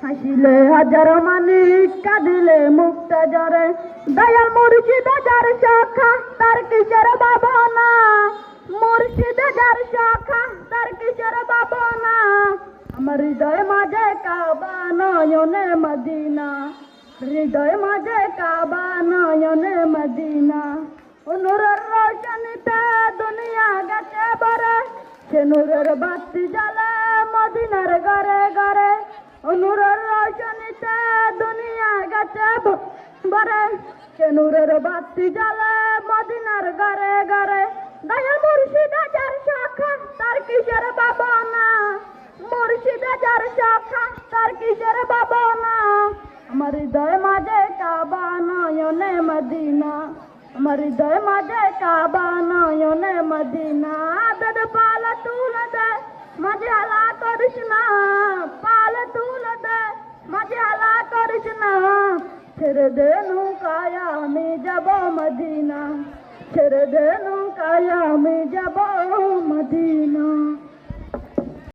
হাসিলে হাজার মানিক কাঁদিলে মুক্তা জরে দয়াল মুর্শিদ যার শাখা তার কিসের ভাবনা মুর্শিদ যার শাখা তার কিসের ভাবনা আমার হৃদয় মাঝে কাবা নয়নে মদিনা হৃদয় মাঝে কাবা নয়নে মদিনা নূরের রোশনীতে দুনিয়া গেছে বরে সে নূরের বাতি জ্বলে মদিনার ঘরে ঘরে নূরের রোশনীতে দুনিয়া গেছে বরে সে নূরের বাতি জ্বলে মদিনার ঘরে ঘরে দয়াল মুর্শিদ যার শাখা তার কিসের ভাবনা মুর্শিদ যার শাখা তার কিসের ভাবনা আমার হৃদয় মাঝে কাবা নয়নে মদিনা আমার হৃদয় মাঝে কাবা নয়নে মদিনা দদ পাল তুলে দে মাঝে হালা করিস না পাল তুলে দে মাঝে হালা করিস না ছেড়ে দে নৌকায় আমি যাব মদিনা ছেড়ে দে নৌকায় আমি যাব